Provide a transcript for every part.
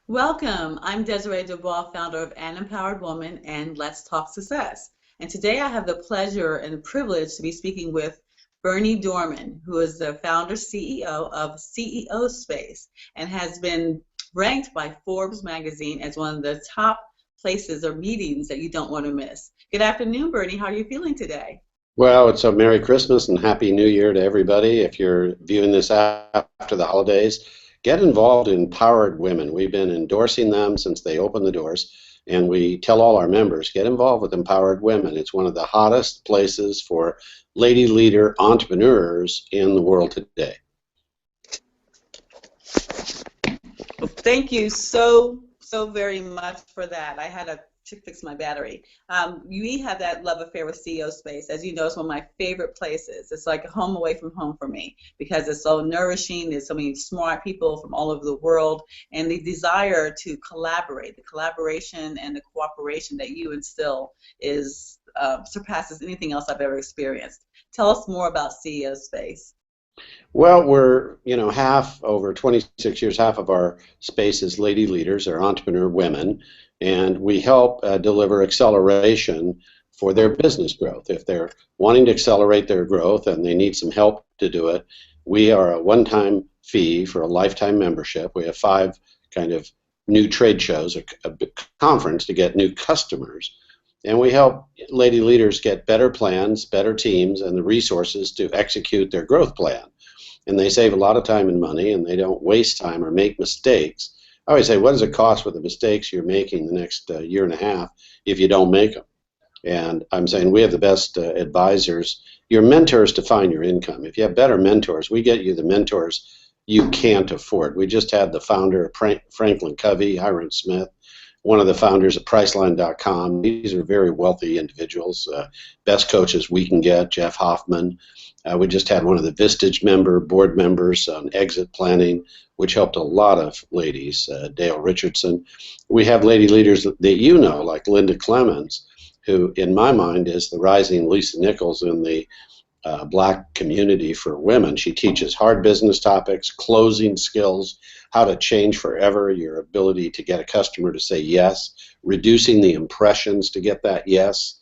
Welcome. I'm Desiree Dubois, founder of An Empowered Woman and Let's Talk Success. And today I have the pleasure and the privilege to be speaking with Bernie Dohrmann, who is the founder CEO of CEO Space and has been ranked by Forbes magazine as one of the top places or meetings that you don't want to miss. Good afternoon, Bernie. How are you feeling today? Well, it's a Merry Christmas and Happy New Year to everybody. If you're viewing this after the holidays, get involved in Empowered Women. We've been endorsing them since they opened the doors, and we tell all our members, get involved with Empowered Women. It's one of the hottest places for lady leader entrepreneurs in the world today. Well, thank you so very much for that. I had to fix my battery. We have that love affair with CEO Space. As you know, it's one of my favorite places. It's like a home away from home for me because it's so nourishing. There's so many smart people from all over the world, and the desire to collaborate, the collaboration and the cooperation that you instill is surpasses anything else I've ever experienced. Tell us more about CEO Space. Well, we're, over 26 years, half of our space is lady leaders or entrepreneur women, and we help deliver acceleration for their business growth. If they're wanting to accelerate their growth and they need some help to do it, we are a one-time fee for a lifetime membership. We have five kind of new trade shows, a conference to get new customers. And we help lady leaders get better plans, better teams, and the resources to execute their growth plan. And they save a lot of time and money, and they don't waste time or make mistakes. I always say, what does it cost with the mistakes you're making the next year and a half if you don't make them? And I'm saying we have the best advisors. Your mentors define your income. If you have better mentors, we get you the mentors you can't afford. We just had the founder of Franklin Covey, Hiram Smith, one of the founders of Priceline.com. These are very wealthy individuals, best coaches we can get, Jeff Hoffman. We just had one of the Vistage board members on exit planning, which helped a lot of ladies, Dale Richardson. We have lady leaders that you know, like Linda Clemens, who in my mind is the rising Lisa Nichols in the black community for women. She teaches hard business topics, closing skills, how to change forever, your ability to get a customer to say yes, reducing the impressions to get that yes.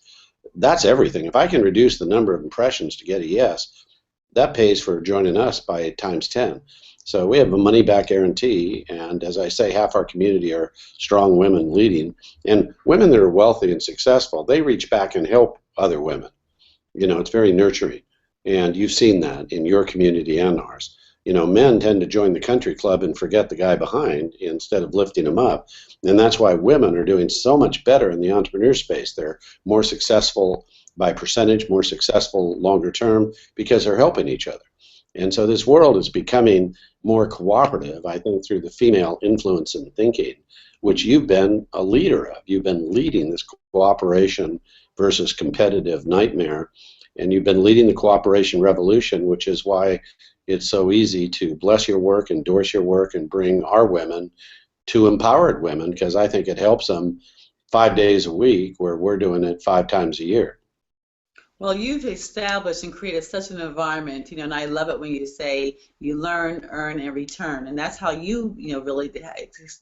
That's everything. If I can reduce the number of impressions to get a yes, that pays for joining us by times 10. So we have a money back guarantee, and as I say, half our community are strong women leading. And women that are wealthy and successful, they reach back and help other women. It's very nurturing. And you've seen that in your community and ours. Men tend to join the country club and forget the guy behind instead of lifting him up. And that's why women are doing so much better in the entrepreneur space. They're more successful by percentage, more successful longer term because they're helping each other. And so this world is becoming more cooperative, I think, through the female influence in thinking, which you've been a leader of. You've been leading this cooperation versus competitive nightmare. And you've been leading the cooperation revolution, which is why it's so easy to bless your work, endorse your work, and bring our women to empowered women, because I think it helps them 5 days a week where we're doing it 5 times a year. Well, you've established and created such an environment, and I love it when you say you learn, earn, and return, and that's how really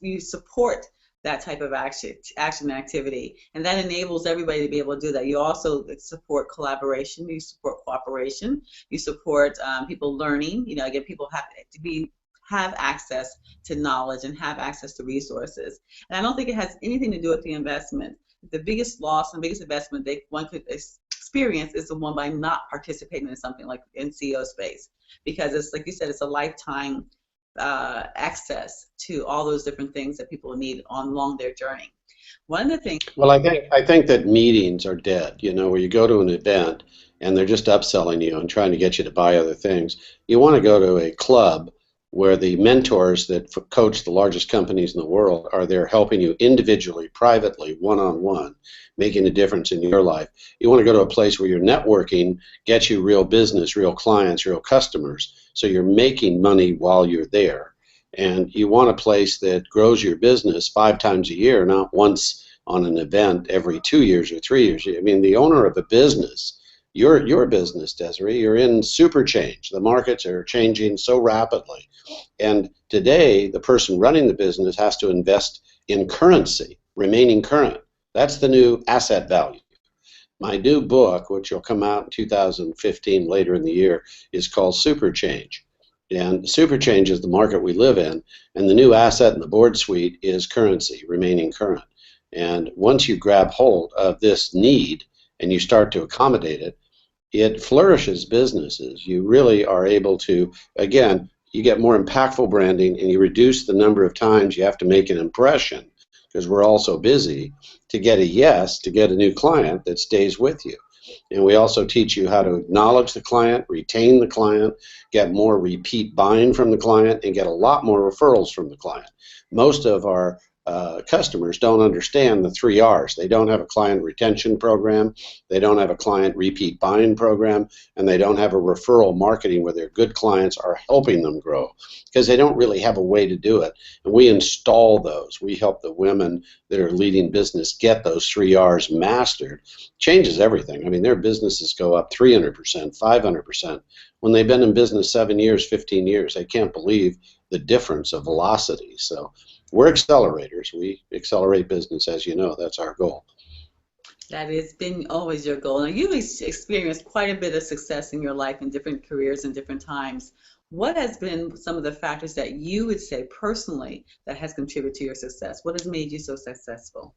you support that type of action activity, and that enables everybody to be able to do that. You also support collaboration, you support cooperation, you support people learning. Again, people have to have access to knowledge and have access to resources, and I don't think it has anything to do with the investment. The biggest loss and biggest investment one could experience is the one by not participating in something like in CEO Space, because it's like you said, it's a lifetime access to all those different things that people need along their journey. One of the things. Well, I think that meetings are dead. Where you go to an event and they're just upselling you and trying to get you to buy other things. You want to go to a club where the mentors that coach the largest companies in the world are there helping you individually, privately, one-on-one, making a difference in your life. You want to go to a place where your networking gets you real business, real clients, real customers, so you're making money while you're there. And you want a place that grows your business 5 times a year, not once on an event every 2 years or 3 years. I mean, the owner of a business, your business, Desiree, you're in super change. The markets are changing so rapidly. And Today, the person running the business has to invest in currency, remaining current. That's the new asset value. My new book, which will come out in 2015 later in the year, is called Super Change. And Super Change is the market we live in, and the new asset in the board suite is currency, remaining current. And once you grab hold of this need and you start to accommodate it, it flourishes businesses. You really are able to, again, you get more impactful branding and you reduce the number of times you have to make an impression, because we're all so busy, to get a yes, to get a new client that stays with you. And we also teach you how to acknowledge the client, retain the client, get more repeat buying from the client, and get a lot more referrals from the client. Most of our customers don't understand the 3 R's. They don't have a client retention program, they don't have a client repeat buying program, and they don't have a referral marketing where their good clients are helping them grow, because they don't really have a way to do it. And we install those. We help the women that are leading business get those 3 R's mastered. Changes everything. I mean, their businesses go up 300%, 500%. When they've been in business 7 years, 15 years, they can't believe the difference of velocity. So we're accelerators. We accelerate business, as you know. That's our goal. That has been always your goal. Now, you've experienced quite a bit of success in your life in different careers and different times. What has been some of the factors that you would say personally that has contributed to your success? What has made you so successful?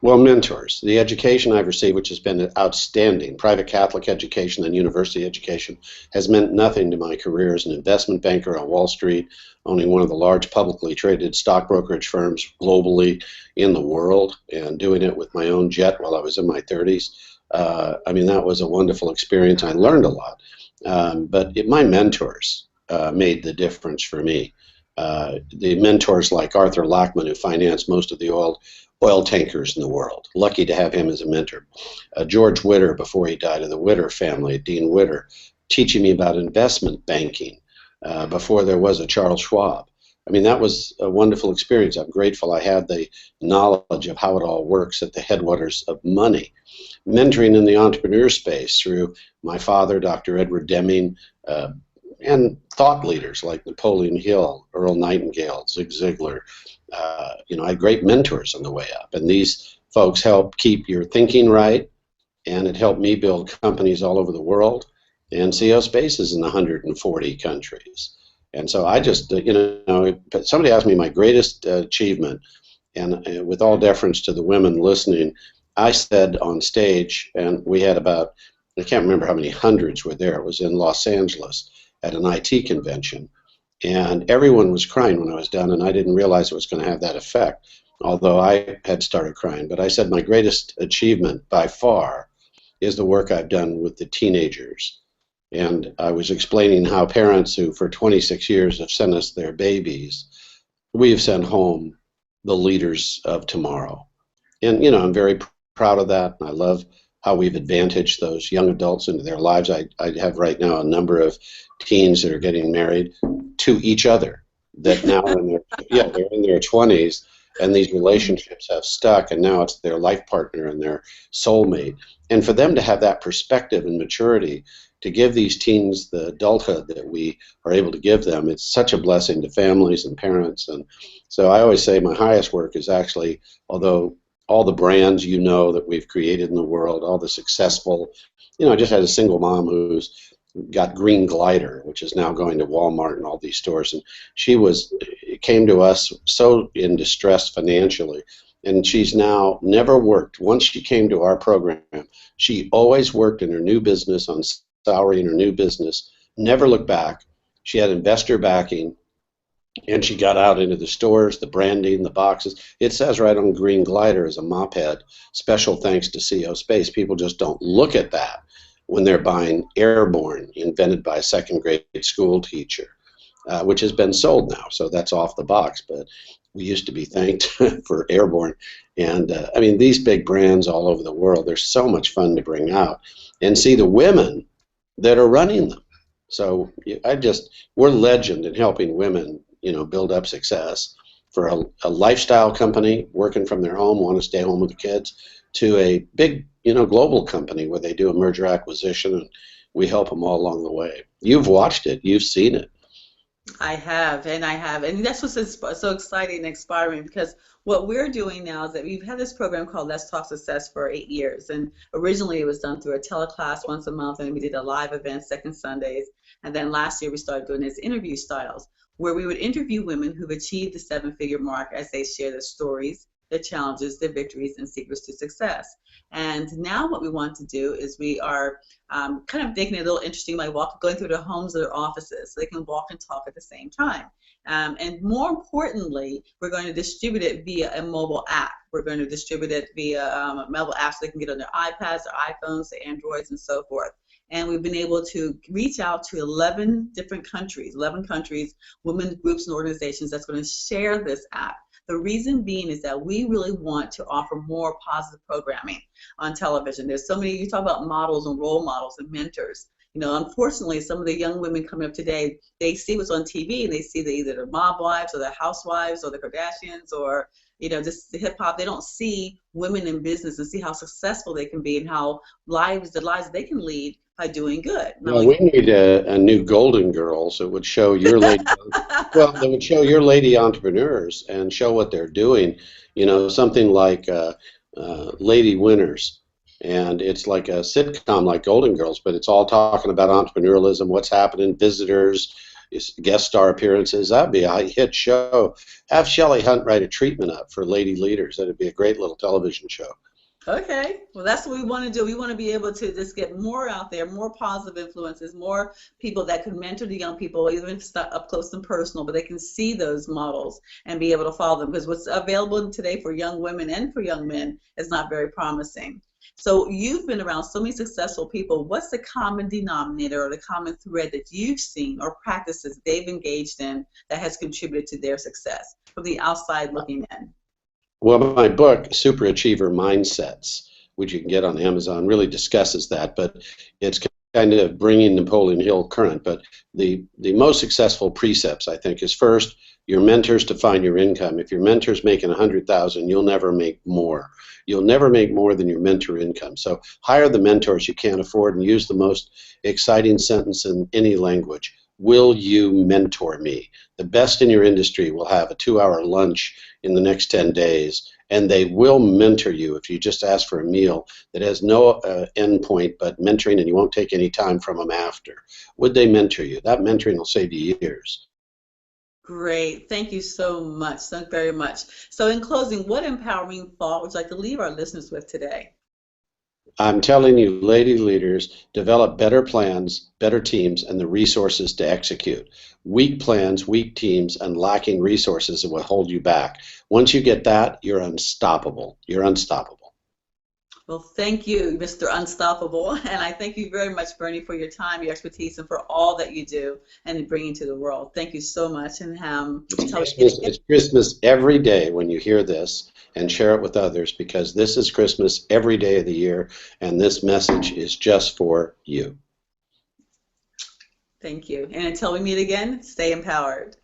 Well, mentors. The education I've received, which has been outstanding, private Catholic education and university education, has meant nothing to my career as an investment banker on Wall Street, owning one of the large publicly traded stock brokerage firms globally in the world, and doing it with my own jet while I was in my 30s. I mean, that was a wonderful experience. I learned a lot. But my mentors made the difference for me. The mentors like Arthur Lachman, who financed most of the oil tankers in the world. Lucky to have him as a mentor. George Witter, before he died, of the Witter family, Dean Witter, teaching me about investment banking before there was a Charles Schwab. I mean, that was a wonderful experience. I'm grateful I had the knowledge of how it all works at the headwaters of money. Mentoring in the entrepreneur space through my father, Dr. Edward Deming, and thought leaders like Napoleon Hill, Earl Nightingale, Zig Ziglar. I had great mentors on the way up, and these folks help keep your thinking right, and it helped me build companies all over the world and CEO spaces in 140 countries. And so I just, somebody asked me my greatest achievement, and with all deference to the women listening, I said on stage, and we had about, I can't remember how many hundreds were there. It was in Los Angeles at an IT convention. And everyone was crying when I was done, and I didn't realize it was going to have that effect, although I had started crying. But I said my greatest achievement by far is the work I've done with the teenagers. And I was explaining how parents who for 26 years have sent us their babies, we have sent home the leaders of tomorrow. And, I'm very proud of that, and I love how we've advantaged those young adults into their lives. I have right now a number of teens that are getting married to each other that now are they're in their 20s, and these relationships have stuck, and now it's their life partner and their soulmate. And for them to have that perspective and maturity to give these teens the adulthood that we are able to give them, it's such a blessing to families and parents. And so I always say my highest work is actually, although all the brands that we've created in the world, all the successful, I just had a single mom who's got Green Glider, which is now going to Walmart and all these stores, and she came to us so in distress financially, and she's now never worked. Once she came to our program, she always worked in her new business on salary in her new business, never looked back. She had investor backing, and she got out into the stores, the branding, the boxes. It says right on Green Glider as a moped, special thanks to CO Space. People just don't look at that when they're buying Airborne, invented by a second-grade school teacher, which has been sold now, so that's off the box. But we used to be thanked for Airborne. And, these big brands all over the world, they're so much fun to bring out and see the women that are running them. So we're legend in helping women, build up success. For a lifestyle company working from their home, want to stay home with the kids, to a big, global company where they do a merger acquisition, and we help them all along the way. You've watched it. You've seen it. I have, and that's what's so exciting and inspiring because what we're doing now is that we've had this program called Let's Talk Success for 8 years, and originally it was done through a teleclass once a month, and we did a live event second Sundays, and then last year we started doing this interview styles, where we would interview women who've achieved the seven-figure mark as they share their stories, their challenges, their victories, and secrets to success. And now what we want to do is we are kind of making it a little interesting by going through their homes or their offices so they can walk and talk at the same time. And more importantly, we're going to distribute it via a mobile app. We're going to distribute it via a mobile app so they can get on their iPads, their iPhones, their Androids, and so forth. And we've been able to reach out to 11 different countries, 11 countries, women groups and organizations that's going to share this app. The reason being is that we really want to offer more positive programming on television. There's so many, you talk about models and role models and mentors. You know, unfortunately, some of the young women coming up today, they see what's on TV and they see either their mob wives or their housewives or the Kardashians or, you know, just the hip hop. They don't see women in business and see how successful they can be and how the lives they can lead by doing good. Not Well, only we need a new Golden Girls that would show your lady. Well, that would show your lady entrepreneurs and show what they're doing. You know, something like Lady Winners, and it's like a sitcom like Golden Girls, but it's all talking about entrepreneurialism, what's happening, visitors, guest star appearances. That'd be a hit show. Have Shelley Hunt write a treatment up for lady leaders. That'd be a great little television show. Okay, well, that's what we want to do. We want to be able to just get more out there, more positive influences, more people that can mentor the young people, even if it's not up close and personal, but they can see those models and be able to follow them. Because what's available today for young women and for young men is not very promising. So you've been around so many successful people. What's the common denominator or the common thread that you've seen or practices they've engaged in that has contributed to their success from the outside looking in? Well, my book, Superachiever Mindsets, which you can get on Amazon, really discusses that, but it's kind of bringing Napoleon Hill current. But the most successful precepts, I think, is first, your mentors define your income. If your mentor's making 100,000, you'll never make more. You'll never make more than your mentor income. So hire the mentors you can't afford and use the most exciting sentence in any language. Will you mentor me? The best in your industry will have a 2-hour lunch in the next 10 days, and they will mentor you if you just ask for a meal that has no end point but mentoring, and you won't take any time from them after. Would they mentor you? That mentoring will save you years. Great. Thank you so much. So very much. So in closing, what empowering thought would you like to leave our listeners with today? I'm telling you, lady leaders, develop better plans, better teams, and the resources to execute. Weak plans, weak teams, and lacking resources will hold you back. Once you get that, you're unstoppable. You're unstoppable. Well, thank you, Mr. Unstoppable. And I thank you very much, Bernie, for your time, your expertise, and for all that you do and bringing to the world. Thank you so much. And tell me It's Christmas every day when you hear this, and share it with others, because this is Christmas every day of the year, and this message is just for you. thank you. And until we meet again, stay empowered.